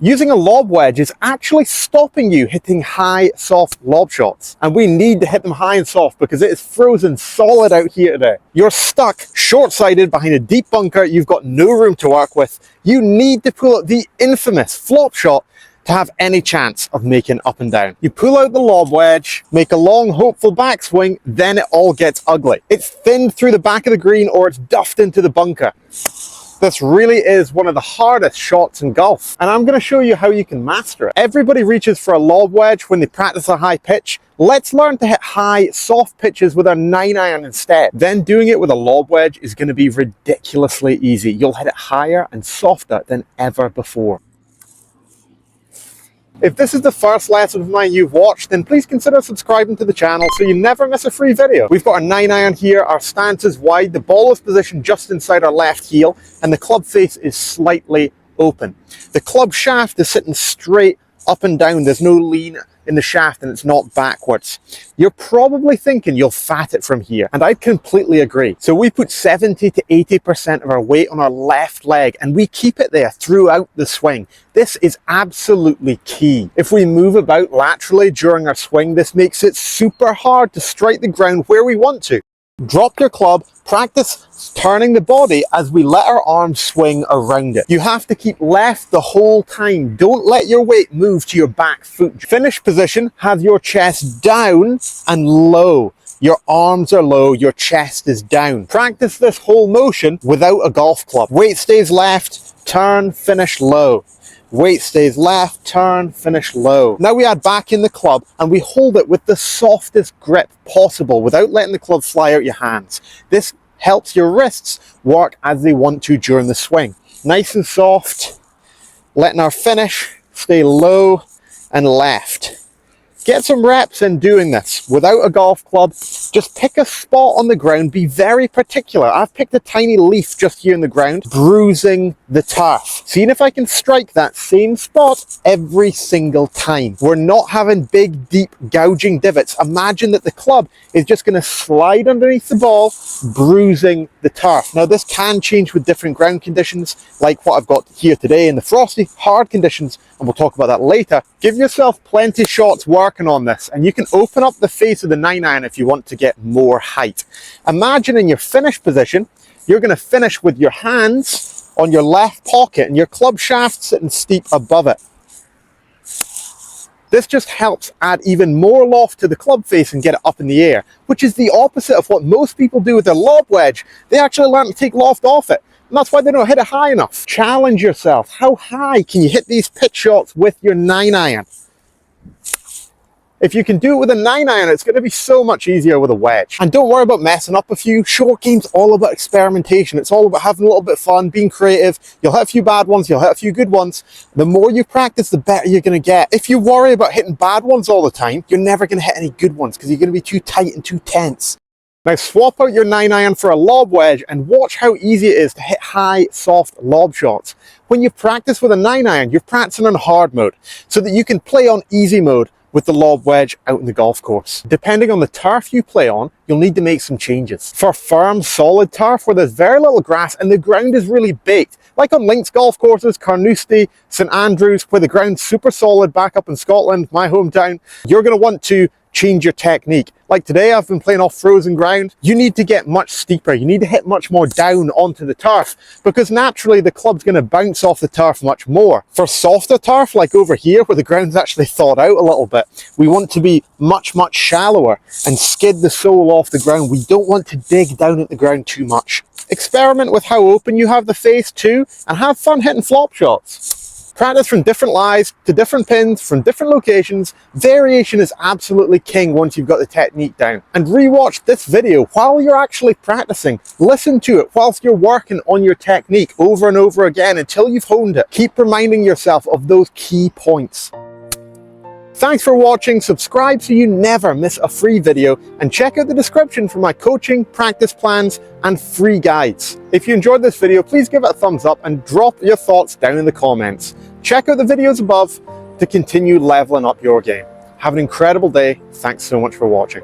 Using a lob wedge is actually stopping you hitting high, soft lob shots. And we need to hit them high and soft because it is frozen solid out here today. You're stuck short-sighted behind a deep bunker. You've got no room to work with. You need to pull out the infamous flop shot to have any chance of making up and down. You pull out the lob wedge, make a long, hopeful backswing, then it all gets ugly. It's thinned through the back of the green or it's duffed into the bunker. This really is one of the hardest shots in golf, and I'm going to show you how you can master it. Everybody reaches for a lob wedge when they practice a high pitch. Let's learn to hit high, soft pitches with a 9-iron instead. Then doing it with a lob wedge is going to be ridiculously easy. You'll hit it higher and softer than ever before. If this is the first lesson of mine you've watched, then please consider subscribing to the channel so you never miss a free video. We've got our 9-iron here, our stance is wide, the ball is positioned just inside our left heel, and the club face is slightly open. The club shaft is sitting straight up and down, there's no lean in the shaft and it's not backwards. You're probably thinking you'll fat it from here, and I completely agree. So we put 70 to 80% of our weight on our left leg and we keep it there throughout the swing. This is absolutely key. If we move about laterally during our swing, this makes it super hard to strike the ground where we want to. Drop your club, practice turning the body as we let our arms swing around it. You have to keep left the whole time. Don't let your weight move to your back foot. Finish position, have your chest down and low. Your arms are low, your chest is down. Practice this whole motion without a golf club. Weight stays left, turn, finish low. Weight stays left, turn, finish low. Now we add back in the club and we hold it with the softest grip possible without letting the club fly out your hands. This helps your wrists work as they want to during the swing. Nice and soft, letting our finish stay low and left. Get some reps in doing this without a golf club. Just pick a spot on the ground, be very particular. I've picked a tiny leaf just here in the ground, bruising the turf. Seeing if I can strike that same spot every single time. We're not having big, deep, gouging divots. Imagine that the club is just going to slide underneath the ball, bruising the turf. Now this can change with different ground conditions, like what I've got here today in the frosty, hard conditions, and we'll talk about that later. Give yourself plenty shots working on this, and you can open up the face of the 9-iron if you want to get more height. Imagine in your finish position, you're going to finish with your hands on your left pocket and your club shaft sitting steep above it. This just helps add even more loft to the club face and get it up in the air, which is the opposite of what most people do with their lob wedge. They actually learn to take loft off it, and that's why they don't hit it high enough. Challenge yourself. How high can you hit these pitch shots with your 9-iron? If you can do it with a 9-iron, it's going to be so much easier with a wedge. And don't worry about messing up a few. Short game's all about experimentation. It's all about having a little bit of fun, being creative. You'll hit a few bad ones, you'll hit a few good ones. The more you practice, the better you're going to get. If you worry about hitting bad ones all the time, you're never going to hit any good ones because you're going to be too tight and too tense. Now swap out your 9-iron for a lob wedge and watch how easy it is to hit high, soft lob shots. When you practice with a 9-iron, you're practicing on hard mode so that you can play on easy mode with the lob wedge out in the golf course. Depending on the turf you play on, you'll need to make some changes. For firm, solid turf where there's very little grass and the ground is really baked, like on links golf courses, Carnoustie, St Andrews, where the ground's super solid back up in Scotland, my hometown, you're going to want to change your technique. Like today, I've been playing off frozen ground. You need to get much steeper. You need to hit much more down onto the turf because naturally the club's going to bounce off the turf much more. For softer turf, like over here where the ground's actually thawed out a little bit, we want to be much, much shallower and skid the sole off the ground. We don't want to dig down at the ground too much. Experiment with how open you have the face too, and have fun hitting flop shots. Practice from different lies to different pins from different locations. Variation is absolutely king once you've got the technique down. And rewatch this video while you're actually practicing. Listen to it whilst you're working on your technique over and over again until you've honed it. Keep reminding yourself of those key points. Thanks for watching, subscribe so you never miss a free video, and check out the description for my coaching, practice plans, and free guides. If you enjoyed this video, please give it a thumbs up and drop your thoughts down in the comments. Check out the videos above to continue leveling up your game. Have an incredible day. Thanks so much for watching.